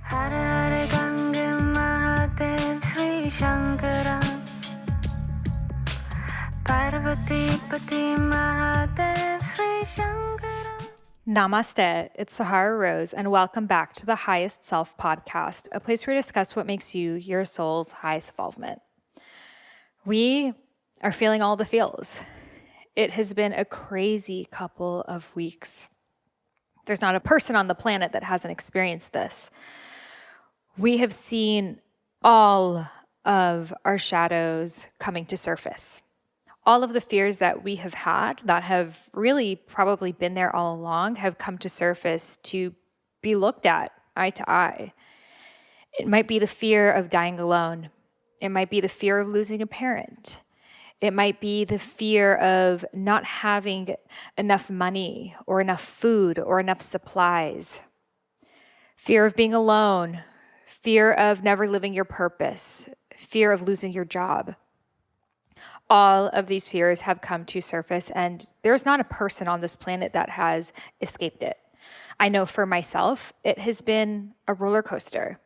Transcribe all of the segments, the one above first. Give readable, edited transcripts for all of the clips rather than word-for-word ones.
Hare Hare Gange Mahadev Sri Shankara Parvati Pati Mahadev Sri Shankara. Namaste, it's Sahara Rose, and welcome back to the Highest Self podcast, a place where we discuss what makes you your soul's highest evolvement. We are feeling all the feels. It has been a crazy couple of weeks. There's not a person on the planet that hasn't experienced this. We have seen all of our shadows coming to surface. All of the fears that we have had that have really probably been there all along have come to surface to be looked at eye to eye. It might be the fear of dying alone. It might be the fear of losing a parent. It might be the fear of not having enough money or enough food or enough supplies. Fear of being alone. Fear of never living your purpose. Fear of losing your job. All of these fears have come to surface, and there's not a person on this planet that has escaped it. I know for myself, it has been a roller coaster.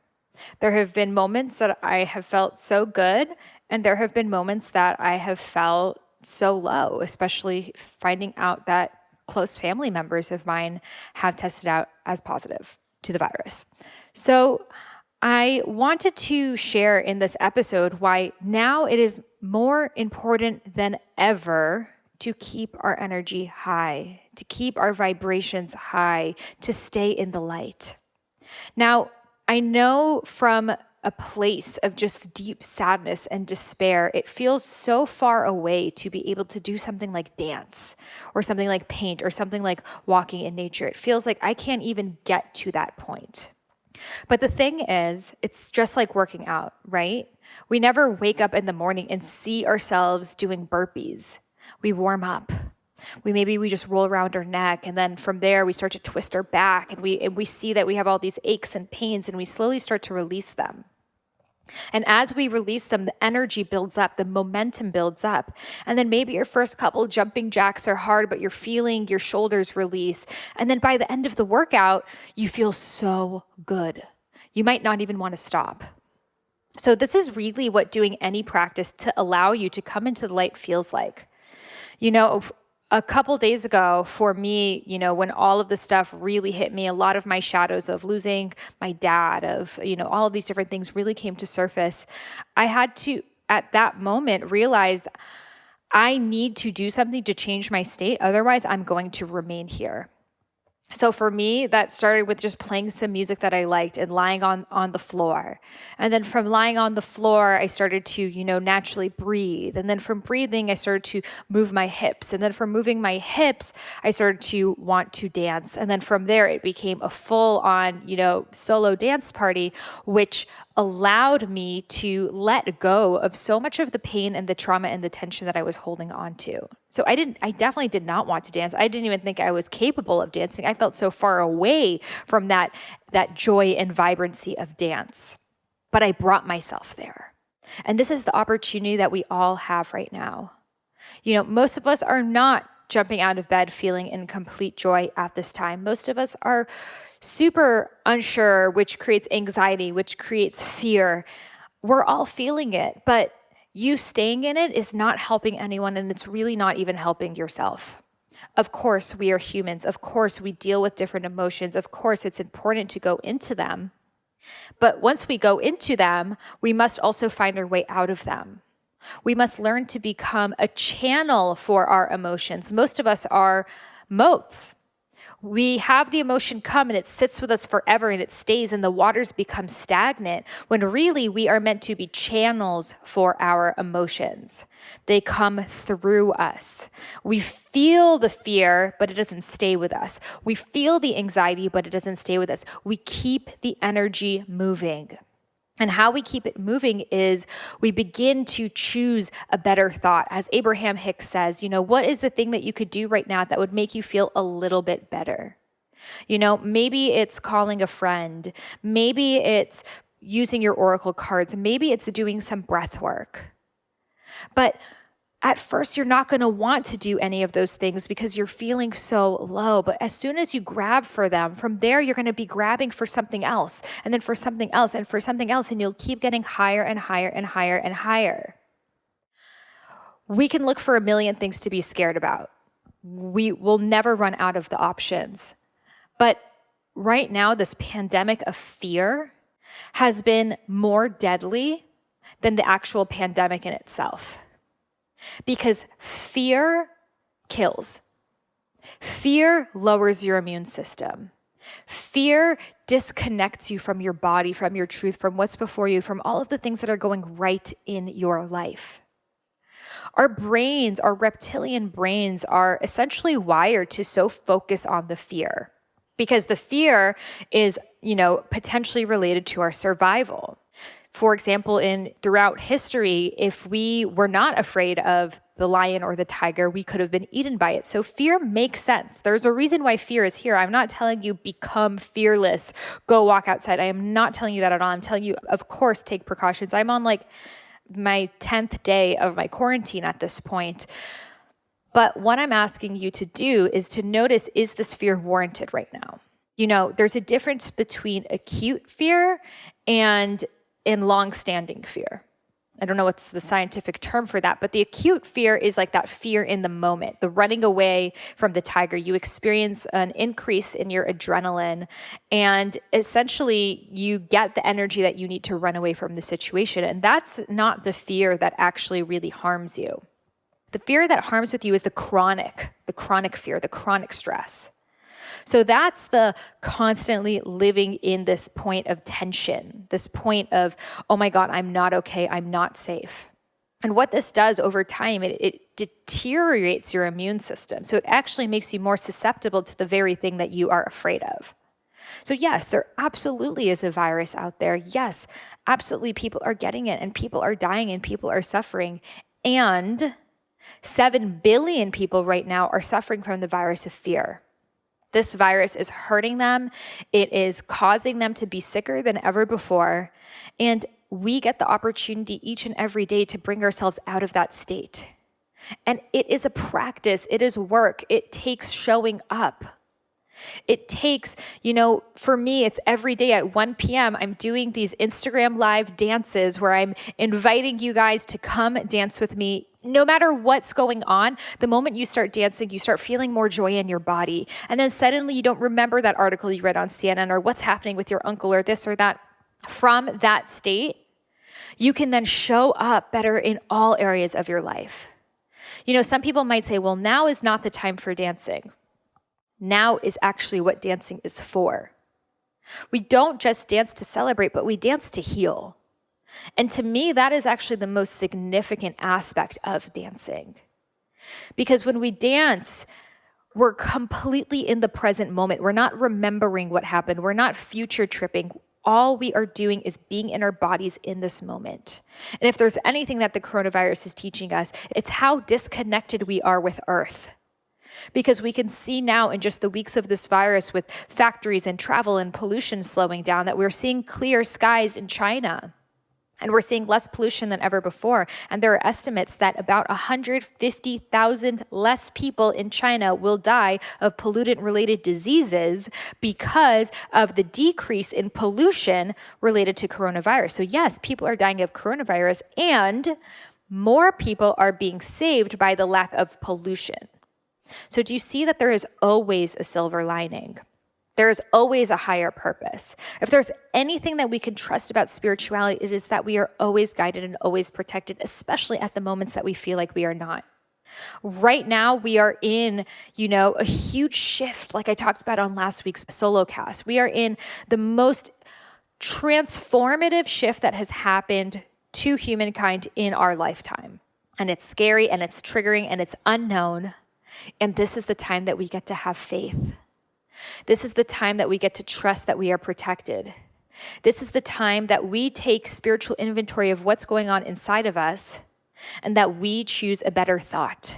There have been moments that I have felt so good, and there have been moments that I have felt so low, especially finding out that close family members of mine have tested out as positive to the virus. So I wanted to share in this episode why now it is more important than ever to keep our energy high, to keep our vibrations high, to stay in the light. Now, I know from a place of just deep sadness and despair, it feels so far away to be able to do something like dance or something like paint or something like walking in nature. It feels like I can't even get to that point. But the thing is, it's just like working out, right? We never wake up in the morning and see ourselves doing burpees. We warm up. We just roll around our neck, and then from there we start to twist our back, and we see that we have all these aches and pains, and we slowly start to release them. And as we release them, the energy builds up, the momentum builds up. And then maybe your first couple jumping jacks are hard, but you're feeling your shoulders release. And then by the end of the workout, you feel so good. You might not even want to stop. So this is really what doing any practice to allow you to come into the light feels like. You know, a couple days ago for me, when all of this stuff really hit me, a lot of my shadows of losing my dad, of, all of these different things really came to surface. I had to, at that moment, realize I need to do something to change my state. Otherwise, I'm going to remain here. So for me, that started with just playing some music that I liked and lying on the floor. And then from lying on the floor, I started to, naturally breathe. And then from breathing, I started to move my hips. And then from moving my hips, I started to want to dance. And then from there, it became a full-on, solo dance party, which allowed me to let go of so much of the pain and the trauma and the tension that I was holding on to. So I definitely did not want to dance. I didn't even think I was capable of dancing. I felt so far away from that joy and vibrancy of dance. But I brought myself there. And this is the opportunity that we all have right now. Most of us are not jumping out of bed feeling in complete joy at this time. Most of us are super unsure, which creates anxiety, which creates fear. We're all feeling it, but you staying in it is not helping anyone, and it's really not even helping yourself. Of course, we are humans. Of course, we deal with different emotions. Of course, it's important to go into them. But once we go into them, we must also find our way out of them. We must learn to become a channel for our emotions. Most of us are moats. We have the emotion come and it sits with us forever and it stays and the waters become stagnant, when really we are meant to be channels for our emotions. They come through us. We feel the fear, but it doesn't stay with us. We feel the anxiety, but it doesn't stay with us. We keep the energy moving. And how we keep it moving is we begin to choose a better thought. As Abraham Hicks says, what is the thing that you could do right now that would make you feel a little bit better? Maybe it's calling a friend. Maybe it's using your oracle cards. Maybe it's doing some breath work. But At first, you're not going to want to do any of those things because you're feeling so low. But as soon as you grab for them, from there, you're going to be grabbing for something else, and then for something else, and for something else, and you'll keep getting higher and higher and higher and higher. We can look for a million things to be scared about. We will never run out of the options. But right now, this pandemic of fear has been more deadly than the actual pandemic in itself. Because fear kills. Fear lowers your immune system. Fear disconnects you from your body, from your truth, from what's before you, from all of the things that are going right in your life. Our brains, our reptilian brains, are essentially wired to so focus on the fear because the fear is, potentially related to our survival. For example, throughout history, if we were not afraid of the lion or the tiger, we could have been eaten by it. So fear makes sense. There's a reason why fear is here. I'm not telling you become fearless, go walk outside. I am not telling you that at all. I'm telling you, of course, take precautions. I'm on my 10th day of my quarantine at this point. But what I'm asking you to do is to notice, is this fear warranted right now? There's a difference between acute fear and long-standing fear. I don't know what's the scientific term for that, but the acute fear is like that fear in the moment, the running away from the tiger. You experience an increase in your adrenaline, and essentially you get the energy that you need to run away from the situation. And that's not the fear that actually really harms you. The fear that harms with you is the chronic fear, the chronic stress. So that's the constantly living in this point of tension, this point of, oh my God, I'm not okay, I'm not safe. And what this does over time, it deteriorates your immune system. So it actually makes you more susceptible to the very thing that you are afraid of. So yes, there absolutely is a virus out there. Yes, absolutely people are getting it and people are dying and people are suffering. And 7 billion people right now are suffering from the virus of fear. This virus is hurting them. It is causing them to be sicker than ever before. And we get the opportunity each and every day to bring ourselves out of that state. And it is a practice. It is work. It takes showing up. It takes, for me, it's every day at 1 p.m. I'm doing these Instagram live dances where I'm inviting you guys to come dance with me. No matter what's going on, the moment you start dancing, you start feeling more joy in your body. And then suddenly you don't remember that article you read on CNN or what's happening with your uncle or this or that. From that state, you can then show up better in all areas of your life. Some people might say, well, now is not the time for dancing. Now is actually what dancing is for. We don't just dance to celebrate, but we dance to heal. And to me, that is actually the most significant aspect of dancing. Because when we dance, we're completely in the present moment. We're not remembering what happened. We're not future tripping. All we are doing is being in our bodies in this moment. And if there's anything that the coronavirus is teaching us, it's how disconnected we are with Earth. Because we can see now in just the weeks of this virus with factories and travel and pollution slowing down that we're seeing clear skies in China. And we're seeing less pollution than ever before. And there are estimates that about 150,000 less people in China will die of pollutant-related diseases because of the decrease in pollution related to coronavirus. So yes, people are dying of coronavirus, and more people are being saved by the lack of pollution. So do you see that there is always a silver lining? There is always a higher purpose. If there's anything that we can trust about spirituality, it is that we are always guided and always protected, especially at the moments that we feel like we are not. Right now, we are in, a huge shift, like I talked about on last week's solo cast. We are in the most transformative shift that has happened to humankind in our lifetime. And it's scary and it's triggering and it's unknown. And this is the time that we get to have faith. This is the time that we get to trust that we are protected. This is the time that we take spiritual inventory of what's going on inside of us and that we choose a better thought.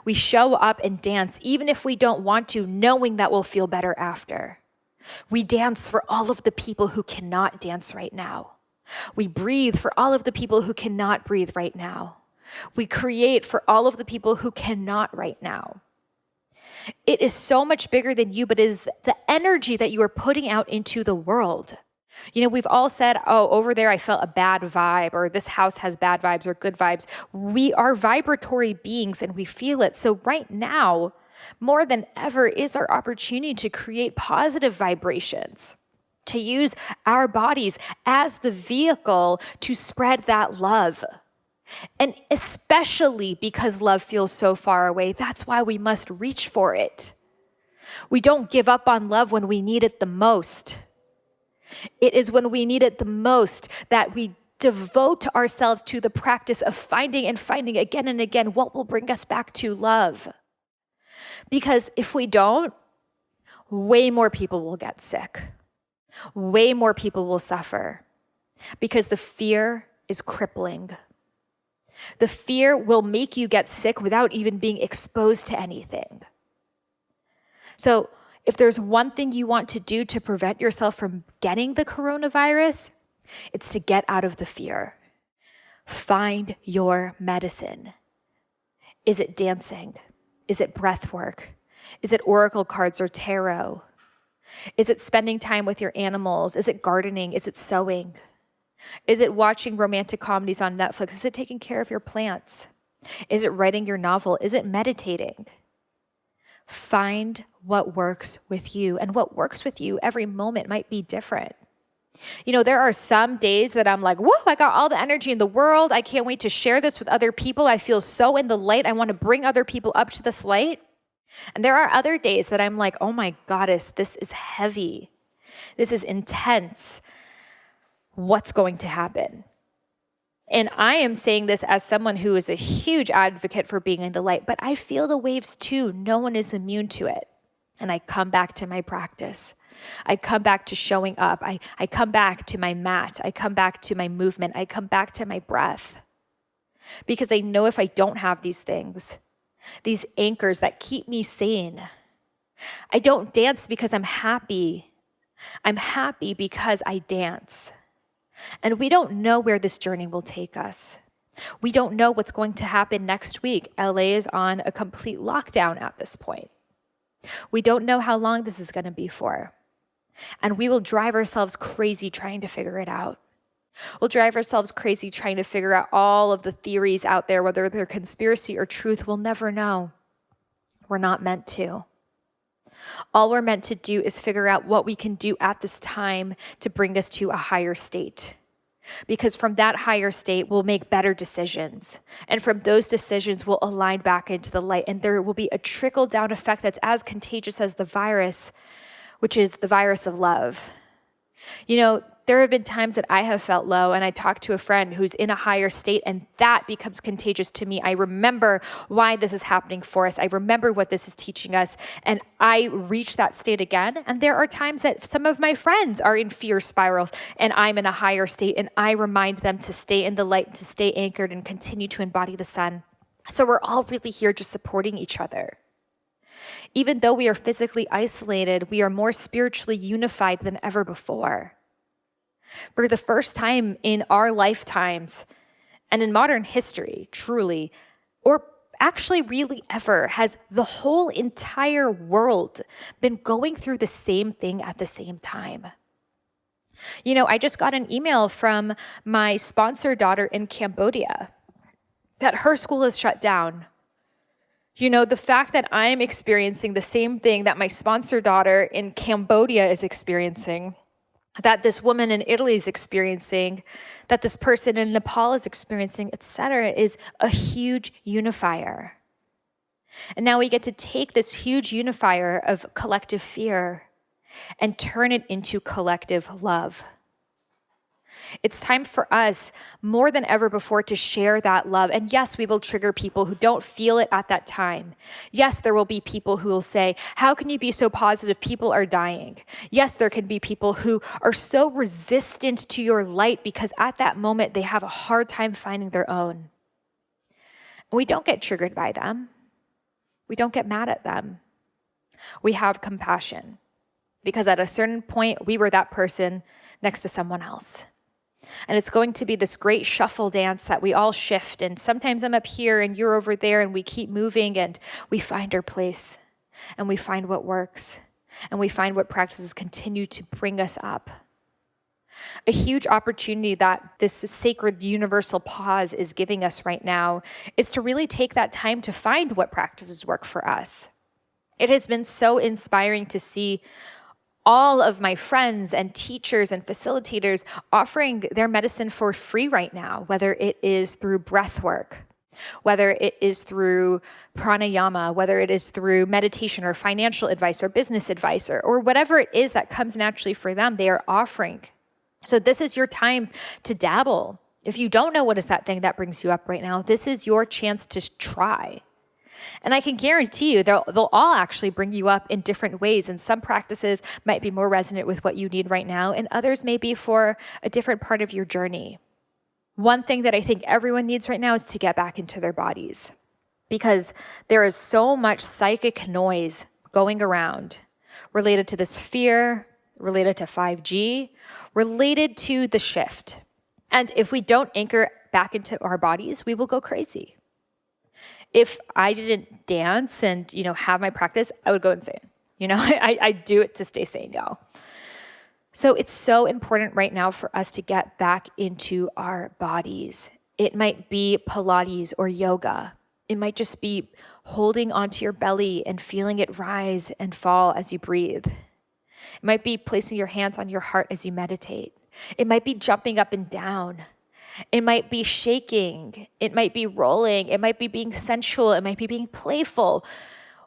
We show up and dance, even if we don't want to, knowing that we'll feel better after. We dance for all of the people who cannot dance right now. We breathe for all of the people who cannot breathe right now. We create for all of the people who cannot right now. It is so much bigger than you, but it is the energy that you are putting out into the world. We've all said, oh, over there I felt a bad vibe, or this house has bad vibes or good vibes. We are vibratory beings and we feel it. So right now, more than ever, is our opportunity to create positive vibrations, to use our bodies as the vehicle to spread that love. And especially because love feels so far away, that's why we must reach for it. We don't give up on love when we need it the most. It is when we need it the most that we devote ourselves to the practice of finding and finding again and again what will bring us back to love. Because if we don't, way more people will get sick. Way more people will suffer. Because the fear is crippling. The fear will make you get sick without even being exposed to anything. So if there's one thing you want to do to prevent yourself from getting the coronavirus, it's to get out of the fear. Find your medicine. Is it dancing? Is it breath work? Is it oracle cards or tarot? Is it spending time with your animals? Is it gardening? Is it sewing? Is it watching romantic comedies on Netflix? Is it taking care of your plants? Is it writing your novel? Is it meditating? Find what works with you. And what works with you every moment might be different. There are some days that I'm like, whoa, I got all the energy in the world. I can't wait to share this with other people. I feel so in the light. I want to bring other people up to this light. And there are other days that I'm like, oh my goddess, this is heavy. This is intense. What's going to happen? And I am saying this as someone who is a huge advocate for being in the light, but I feel the waves too. No one is immune to it. And I come back to my practice. I come back to showing up. I come back to my mat. I come back to my movement. I come back to my breath. Because I know if I don't have these things, these anchors that keep me sane, I don't dance because I'm happy. I'm happy because I dance. And we don't know where this journey will take us. We don't know what's going to happen next week. LA is on a complete lockdown at this point. We don't know how long this is going to be for. And we will drive ourselves crazy trying to figure it out. We'll drive ourselves crazy trying to figure out all of the theories out there, whether they're conspiracy or truth. We'll never know. We're not meant to. All we're meant to do is figure out what we can do at this time to bring us to a higher state. Because from that higher state, we'll make better decisions. And from those decisions, we'll align back into the light. And there will be a trickle-down effect that's as contagious as the virus, which is the virus of love. There have been times that I have felt low and I talk to a friend who's in a higher state and that becomes contagious to me. I remember why this is happening for us. I remember what this is teaching us and I reach that state again. And there are times that some of my friends are in fear spirals and I'm in a higher state and I remind them to stay in the light, to stay anchored and continue to embody the sun. So we're all really here just supporting each other. Even though we are physically isolated, we are more spiritually unified than ever before. For the first time in our lifetimes and in modern history, truly, or actually really ever, has the whole entire world been going through the same thing at the same time. I just got an email from my sponsor daughter in Cambodia that her school is shut down. The fact that I'm experiencing the same thing that my sponsor daughter in Cambodia is experiencing, that this woman in Italy is experiencing, that this person in Nepal is experiencing, etc., is a huge unifier. And now we get to take this huge unifier of collective fear and turn it into collective love. It's time for us, more than ever before, to share that love. And yes, we will trigger people who don't feel it at that time. Yes, there will be people who will say, how can you be so positive? People are dying. Yes, there can be people who are so resistant to your light because at that moment, they have a hard time finding their own. We don't get triggered by them. We don't get mad at them. We have compassion because at a certain point, we were that person next to someone else. And it's going to be this great shuffle dance that we all shift. And sometimes I'm up here and you're over there, and we keep moving and we find our place and we find what works and we find what practices continue to bring us up. A huge opportunity that this sacred universal pause is giving us right now is to really take that time to find what practices work for us. It has been so inspiring to see all of my friends and teachers and facilitators offering their medicine for free right now, whether it is through breathwork, whether it is through pranayama, whether it is through meditation or financial advice or business advice or whatever it is that comes naturally for them, they are offering. So this is your time to dabble. If you don't know what is that thing that brings you up right now, this is your chance to try. And I can guarantee you they'll all actually bring you up in different ways. And some practices might be more resonant with what you need right now, and others may be for a different part of your journey. One thing that I think everyone needs right now is to get back into their bodies, because there is so much psychic noise going around related to this fear, related to 5G, related to the shift. And if we don't anchor back into our bodies, we will go crazy. If I didn't dance and, have my practice, I would go insane. I do it to stay sane, y'all. So it's so important right now for us to get back into our bodies. It might be Pilates or yoga. It might just be holding onto your belly and feeling it rise and fall as you breathe. It might be placing your hands on your heart as you meditate. It might be jumping up and down. It might be shaking. It might be rolling. It might be being sensual. It might be being playful.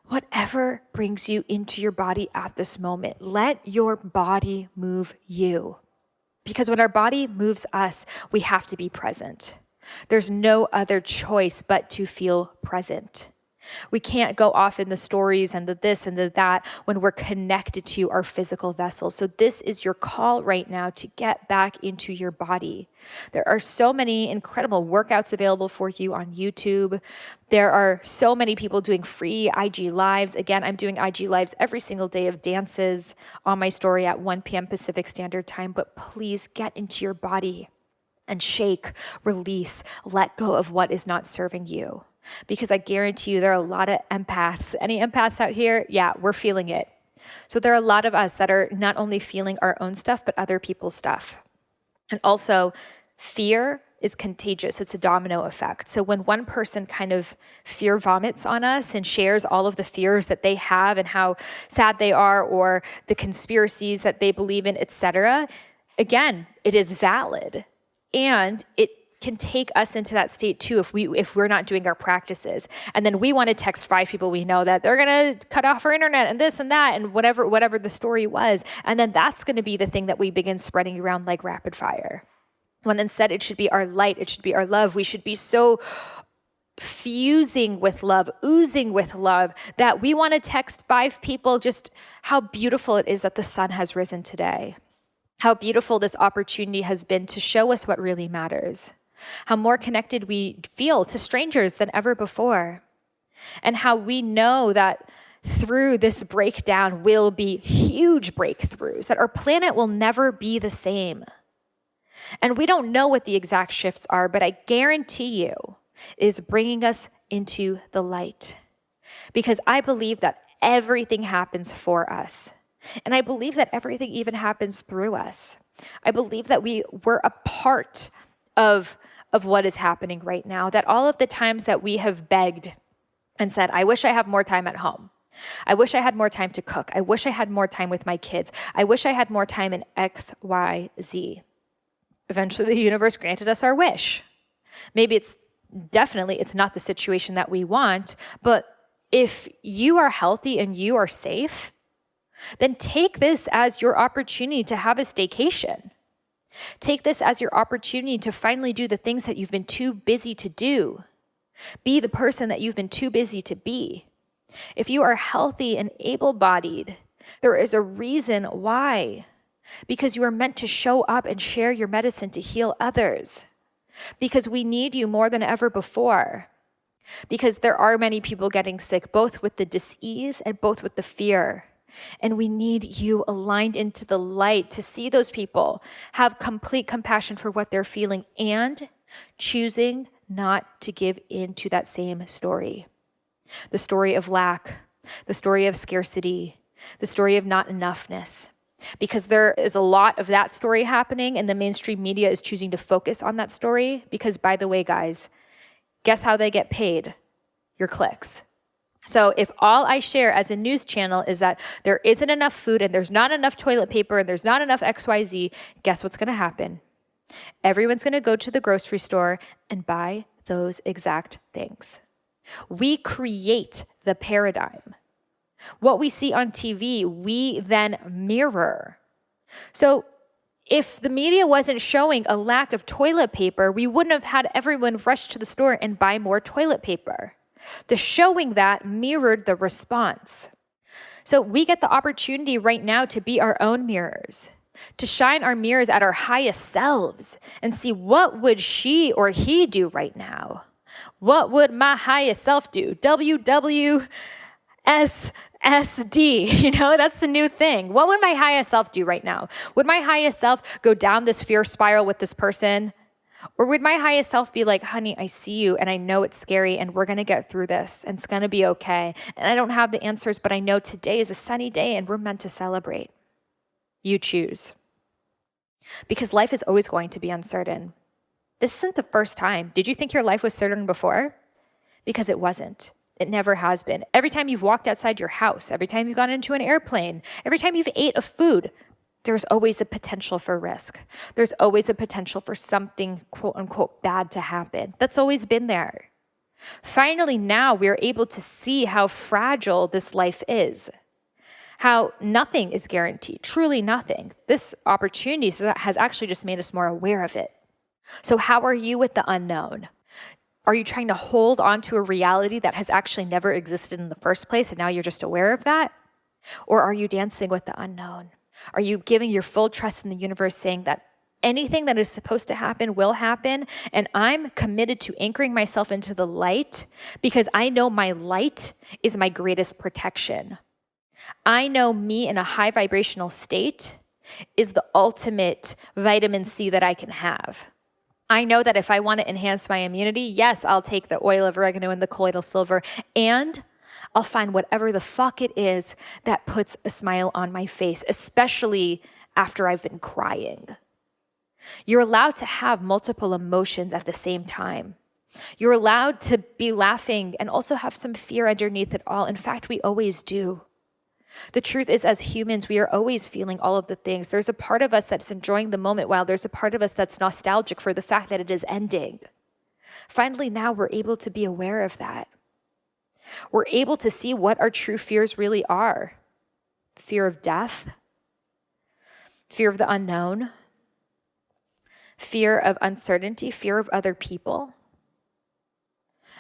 Whatever brings you into your body at this moment, let your body move you. Because when our body moves us, we have to be present. There's no other choice but to feel present. We can't go off in the stories and the this and the that when we're connected to our physical vessel. So this is your call right now to get back into your body. There are so many incredible workouts available for you on YouTube. There are so many people doing free IG lives. Again, I'm doing IG lives every single day of dances on my story at 1 p.m. Pacific Standard Time. But please get into your body and shake, release, let go of what is not serving you. Because I guarantee you there are a lot of empaths. Any empaths out here? Yeah, we're feeling it. So there are a lot of us that are not only feeling our own stuff, but other people's stuff. And also, fear is contagious. It's a domino effect. So when one person kind of fear vomits on us and shares all of the fears that they have and how sad they are or the conspiracies that they believe in, etc., again, it is valid. And it can take us into that state too if we're not doing our practices. And then we want to text 5 people we know that they're going to cut off our internet and this and that and whatever the story was. And then that's going to be the thing that we begin spreading around like rapid fire. When instead it should be our light, it should be our love. We should be so fusing with love, oozing with love, that we want to text 5 people just how beautiful it is that the sun has risen today. How beautiful this opportunity has been to show us what really matters. How more connected we feel to strangers than ever before. And how we know that through this breakdown will be huge breakthroughs, that our planet will never be the same. And we don't know what the exact shifts are, but I guarantee you it is bringing us into the light. Because I believe that everything happens for us. And I believe that everything even happens through us. I believe that we're a part of what is happening right now, that all of the times that we have begged and said, I wish I have more time at home. I wish I had more time to cook. I wish I had more time with my kids. I wish I had more time in X, Y, Z. Eventually the universe granted us our wish. Maybe it's not the situation that we want, but if you are healthy and you are safe, then take this as your opportunity to have a staycation. Take this as your opportunity to finally do the things that you've been too busy to do. Be the person that you've been too busy to be. If you are healthy and able-bodied, there is a reason why. Because you are meant to show up and share your medicine to heal others. Because we need you more than ever before. Because there are many people getting sick, both with the disease and both with the fear. And we need you aligned into the light to see those people, have complete compassion for what they're feeling, and choosing not to give in to that same story. The story of lack, the story of scarcity, the story of not enoughness. Because there is a lot of that story happening, and the mainstream media is choosing to focus on that story. Because, by the way, guys, guess how they get paid? Your clicks. So if all I share as a news channel is that there isn't enough food and there's not enough toilet paper and there's not enough XYZ, guess what's going to happen? Everyone's going to go to the grocery store and buy those exact things. We create the paradigm. What we see on TV, we then mirror. So if the media wasn't showing a lack of toilet paper, we wouldn't have had everyone rush to the store and buy more toilet paper. The showing that mirrored the response. So we get the opportunity right now to be our own mirrors, to shine our mirrors at our highest selves and see what would she or he do right now. What would my highest self do? WWSSD, that's the new thing. What would my highest self do right now? Would my highest self go down this fear spiral with this person? Or would my highest self be like, honey, I see you and I know it's scary and we're going to get through this and it's going to be okay. And I don't have the answers, but I know today is a sunny day and we're meant to celebrate. You choose. Because life is always going to be uncertain. This isn't the first time. Did you think your life was certain before? Because it wasn't. It never has been. Every time you've walked outside your house, every time you've gone into an airplane, every time you've ate a food, there's always a potential for risk. There's always a potential for something, quote unquote, bad to happen. That's always been there. Finally, now we're able to see how fragile this life is, how nothing is guaranteed, truly nothing. This opportunity has actually just made us more aware of it. So how are you with the unknown? Are you trying to hold on to a reality that has actually never existed in the first place and now you're just aware of that? Or are you dancing with the unknown? Are you giving your full trust in the universe, saying that anything that is supposed to happen will happen, and I'm committed to anchoring myself into the light because I know my light is my greatest protection. I know me in a high vibrational state is the ultimate vitamin C that I can have. I know that if I want to enhance my immunity, yes, I'll take the oil of oregano and the colloidal silver, and I'll find whatever the fuck it is that puts a smile on my face, especially after I've been crying. You're allowed to have multiple emotions at the same time. You're allowed to be laughing and also have some fear underneath it all. In fact, we always do. The truth is, as humans, we are always feeling all of the things. There's a part of us that's enjoying the moment while there's a part of us that's nostalgic for the fact that it is ending. Finally, now we're able to be aware of that. We're able to see what our true fears really are. Fear of death, fear of the unknown, fear of uncertainty, fear of other people.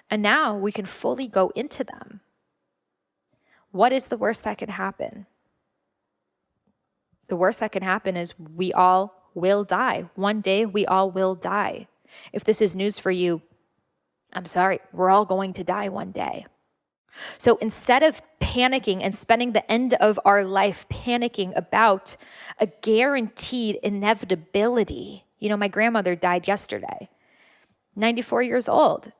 And now we can fully go into them. What is the worst that can happen? The worst that can happen is we all will die. One day we all will die. If this is news for you, I'm sorry, we're all going to die one day. So instead of panicking and spending the end of our life panicking about a guaranteed inevitability, my grandmother died yesterday, 94 years old.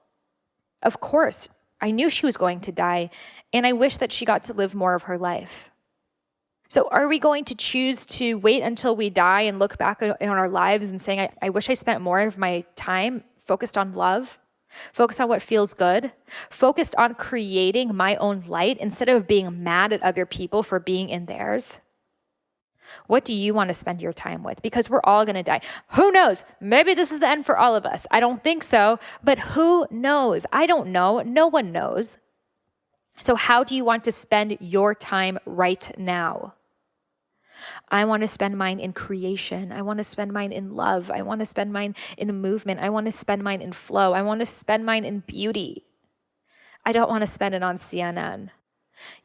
Of course, I knew she was going to die, and I wish that she got to live more of her life. So are we going to choose to wait until we die and look back on our lives and saying, I wish I spent more of my time focused on love? Focused on what feels good, focused on creating my own light instead of being mad at other people for being in theirs? What do you want to spend your time with? Because we're all going to die. Who knows? Maybe this is the end for all of us. I don't think so, but who knows? I don't know. No one knows. So how do you want to spend your time right now? I want to spend mine in creation. I want to spend mine in love. I want to spend mine in movement. I want to spend mine in flow. I want to spend mine in beauty. I don't want to spend it on CNN.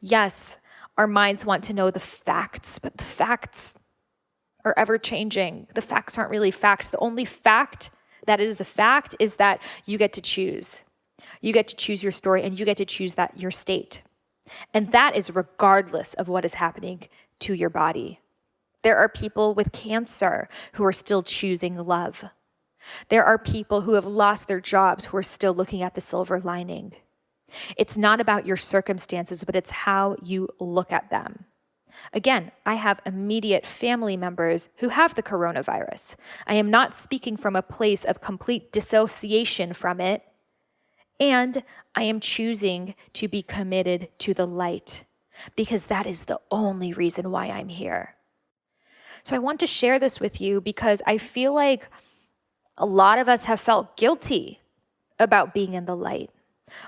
Yes, our minds want to know the facts, but the facts are ever changing. The facts aren't really facts. The only fact that it is a fact is that you get to choose. You get to choose your story and you get to choose your state. And that is regardless of what is happening to your body. There are people with cancer who are still choosing love. There are people who have lost their jobs who are still looking at the silver lining. It's not about your circumstances, but it's how you look at them. Again, I have immediate family members who have the coronavirus. I am not speaking from a place of complete dissociation from it, and I am choosing to be committed to the light because that is the only reason why I'm here. So I want to share this with you because I feel like a lot of us have felt guilty about being in the light.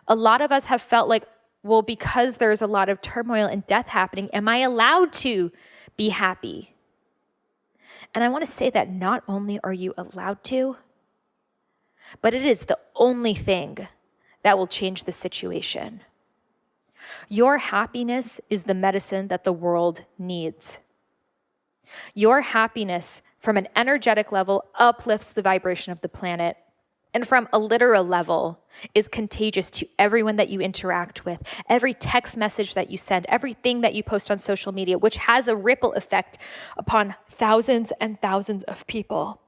A lot of us have felt like, well, because there's a lot of turmoil and death happening, am I allowed to be happy? And I want to say that not only are you allowed to, but it is the only thing that will change the situation. Your happiness is the medicine that the world needs. Your happiness from an energetic level uplifts the vibration of the planet, and from a literal level is contagious to everyone that you interact with, every text message that you send, everything that you post on social media, which has a ripple effect upon thousands and thousands of people.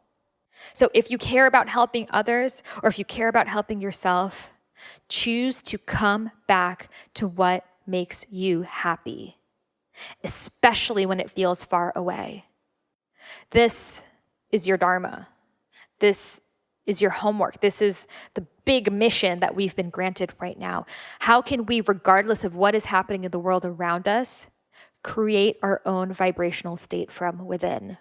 So if you care about helping others, or if you care about helping yourself, choose to come back to what makes you happy, especially when it feels far away. This is your dharma. This is your homework. This is the big mission that we've been granted right now. How can we, regardless of what is happening in the world around us, create our own vibrational state from within?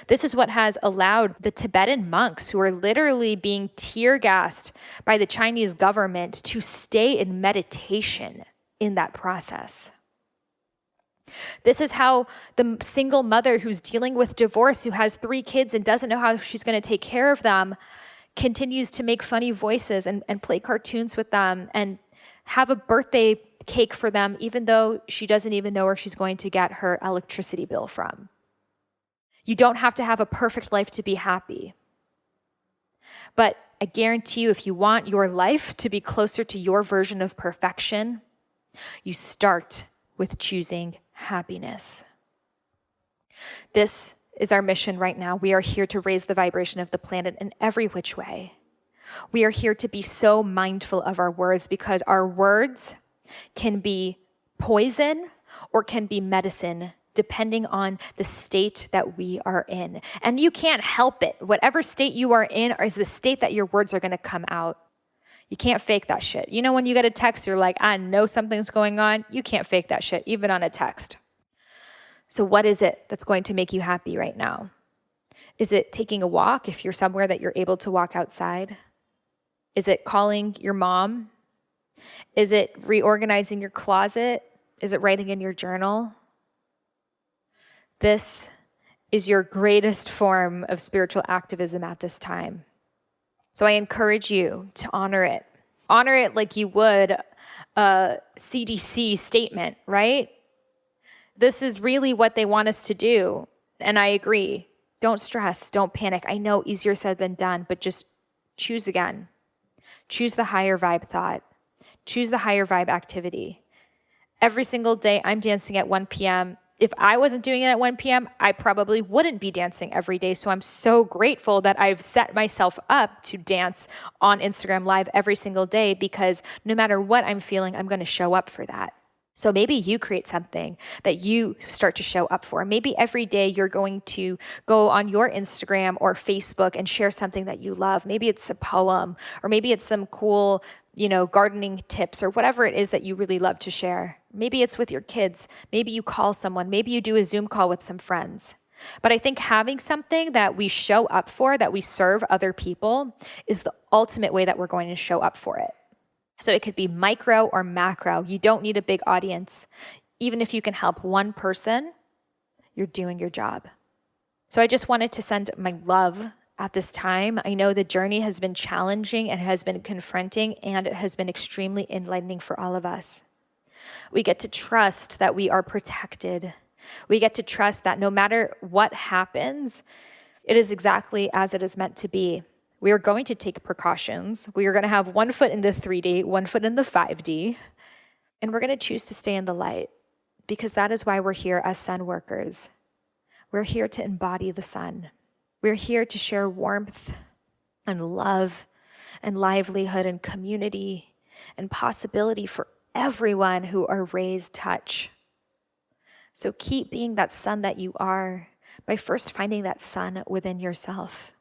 This is what has allowed the Tibetan monks, who are literally being tear gassed by the Chinese government, to stay in meditation in that process. This is how the single mother who's dealing with divorce, who has 3 kids and doesn't know how she's going to take care of them, continues to make funny voices and play cartoons with them and have a birthday cake for them, even though she doesn't even know where she's going to get her electricity bill from. You don't have to have a perfect life to be happy. But I guarantee you, if you want your life to be closer to your version of perfection, you start with choosing happiness. This is our mission right now. We are here to raise the vibration of the planet in every which way. We are here to be so mindful of our words, because our words can be poison or can be medicine, depending on the state that we are in. And you can't help it. Whatever state you are in is the state that your words are going to come out. You can't fake that shit. You know, when you get a text, you're like, I know something's going on. You can't fake that shit, even on a text. So what is it that's going to make you happy right now? Is it taking a walk if you're somewhere that you're able to walk outside? Is it calling your mom? Is it reorganizing your closet? Is it writing in your journal? This is your greatest form of spiritual activism at this time. So I encourage you to honor it. Honor it like you would a CDC statement, right? This is really what they want us to do. And I agree. Don't stress. Don't panic. I know easier said than done, but just choose again. Choose the higher vibe thought. Choose the higher vibe activity. Every single day I'm dancing at 1 p.m. If I wasn't doing it at 1 p.m., I probably wouldn't be dancing every day. So I'm so grateful that I've set myself up to dance on Instagram Live every single day, because no matter what I'm feeling, I'm going to show up for that. So maybe you create something that you start to show up for. Maybe every day you're going to go on your Instagram or Facebook and share something that you love. Maybe it's a poem, or maybe it's some cool, gardening tips, or whatever it is that you really love to share. Maybe it's with your kids. Maybe you call someone. Maybe you do a Zoom call with some friends. But I think having something that we show up for, that we serve other people, is the ultimate way that we're going to show up for it. So it could be micro or macro. You don't need a big audience. Even if you can help one person, you're doing your job. So I just wanted to send my love at this time. I know the journey has been challenging and has been confronting, and it has been extremely enlightening for all of us. We get to trust that we are protected. We get to trust that no matter what happens, it is exactly as it is meant to be. We are going to take precautions. We are going to have one foot in the 3D, one foot in the 5D. And we're going to choose to stay in the light because that is why we're here as sun workers. We're here to embody the sun. We're here to share warmth and love and livelihood and community and possibility for everyone who our rays touch. So keep being that sun that you are by first finding that sun within yourself.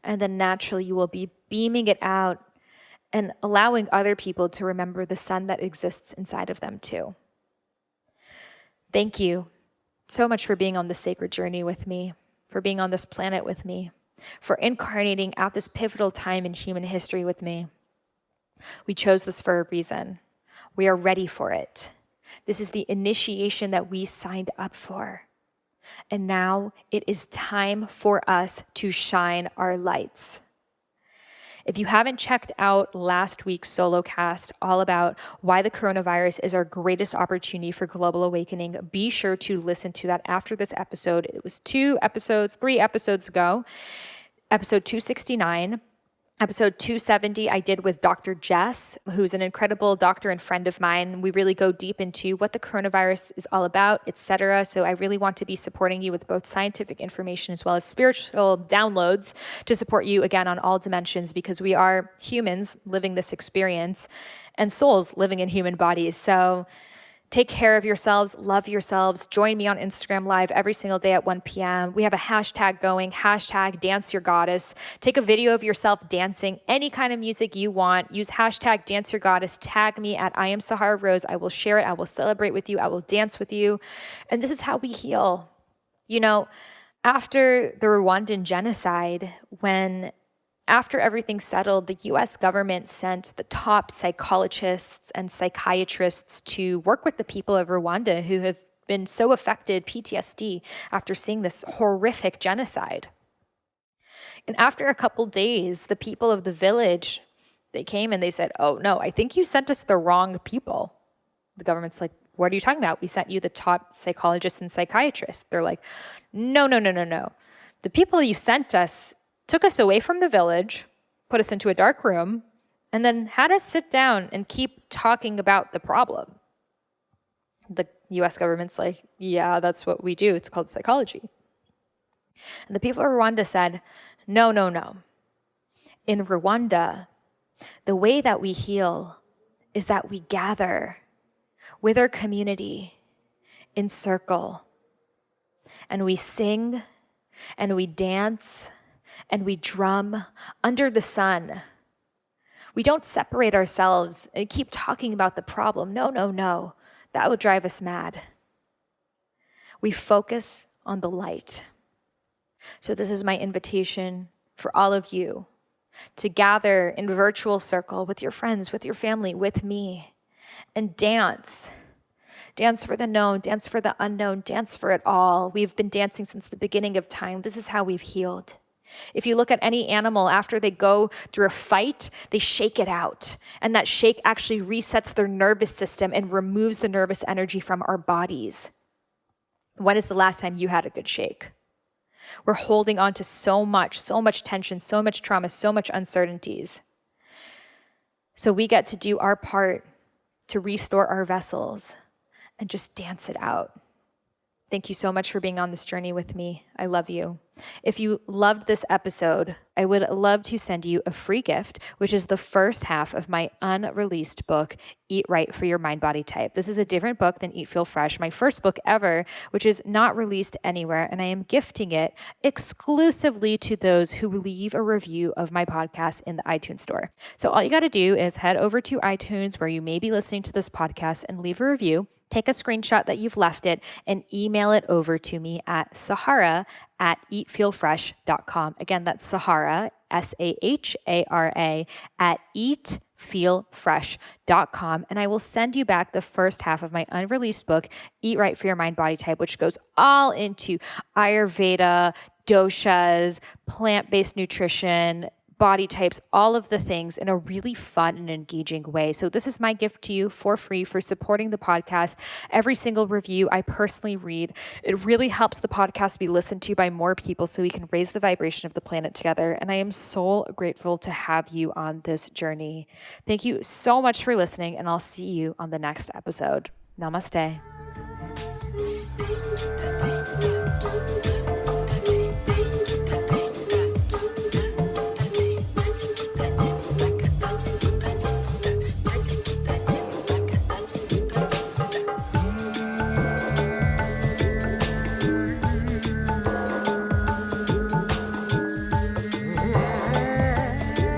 And then naturally you will be beaming it out and allowing other people to remember the sun that exists inside of them too. Thank you so much for being on this sacred journey with me, for being on this planet with me, for incarnating at this pivotal time in human history with me. We chose this for a reason. We are ready for it. This is the initiation that we signed up for. And now it is time for us to shine our lights. If you haven't checked out last week's solo cast all about why the coronavirus is our greatest opportunity for global awakening, be sure to listen to that after this episode. It was 3 episodes ago, episode 269. Episode 270 I did with Dr. Jess, who's an incredible doctor and friend of mine. We really go deep into what the coronavirus is all about, etc. So I really want to be supporting you with both scientific information as well as spiritual downloads to support you again on all dimensions, because we are humans living this experience and souls living in human bodies. So take care of yourselves, love yourselves. Join me on Instagram Live every single day at 1 p.m. We have a hashtag going, hashtag Dance Your Goddess. Take a video of yourself dancing, any kind of music you want. Use hashtag Dance Your Goddess. Tag me at I am Sahara Rose. I will share it. I will celebrate with you. I will dance with you. And this is how we heal. You know, after the Rwandan genocide, after everything settled, the US government sent the top psychologists and psychiatrists to work with the people of Rwanda who have been so affected, PTSD, after seeing this horrific genocide. And after a couple days, the people of the village, they came and they said, "Oh no, I think you sent us the wrong people." The government's like, "What are you talking about? We sent you the top psychologists and psychiatrists." They're like, No. The people you sent us took us away from the village, put us into a dark room, and then had us sit down and keep talking about the problem. The US government's like, "Yeah, that's what we do. It's called psychology." And the people of Rwanda said, No. In Rwanda, the way that we heal is that we gather with our community in circle, and we sing, and we dance, and we drum under the sun. We don't separate ourselves and keep talking about the problem. No. That would drive us mad. We focus on the light. So this is my invitation for all of you to gather in virtual circle with your friends, with your family, with me, and dance. Dance for the known, dance for the unknown, dance for it all. We've been dancing since the beginning of time. This is how we've healed. If you look at any animal, after they go through a fight, they shake it out. And that shake actually resets their nervous system and removes the nervous energy from our bodies. When is the last time you had a good shake? We're holding on to so much tension, so much trauma, so much uncertainties. So we get to do our part to restore our vessels and just dance it out. Thank you so much for being on this journey with me. I love you. If you loved this episode, I would love to send you a free gift, which is the first half of my unreleased book, Eat Right for Your Mind Body Type. This is a different book than Eat Feel Fresh, my first book ever, which is not released anywhere, and I am gifting it exclusively to those who leave a review of my podcast in the iTunes store. So all you got to do is head over to iTunes, where you may be listening to this podcast, and leave a review. Take a screenshot that you've left it and email it over to me at sahara@eatfeelfresh.com. Again, that's Sahara, Sahara, at eatfeelfresh.com. And I will send you back the first half of my unreleased book, Eat Right for Your Mind Body Type, which goes all into Ayurveda, doshas, plant-based nutrition, body types, all of the things in a really fun and engaging way. So this is my gift to you for free for supporting the podcast. Every single review I personally read. It really helps the podcast be listened to by more people so we can raise the vibration of the planet together. And I am so grateful to have you on this journey. Thank you so much for listening, and I'll see you on the next episode. Namaste.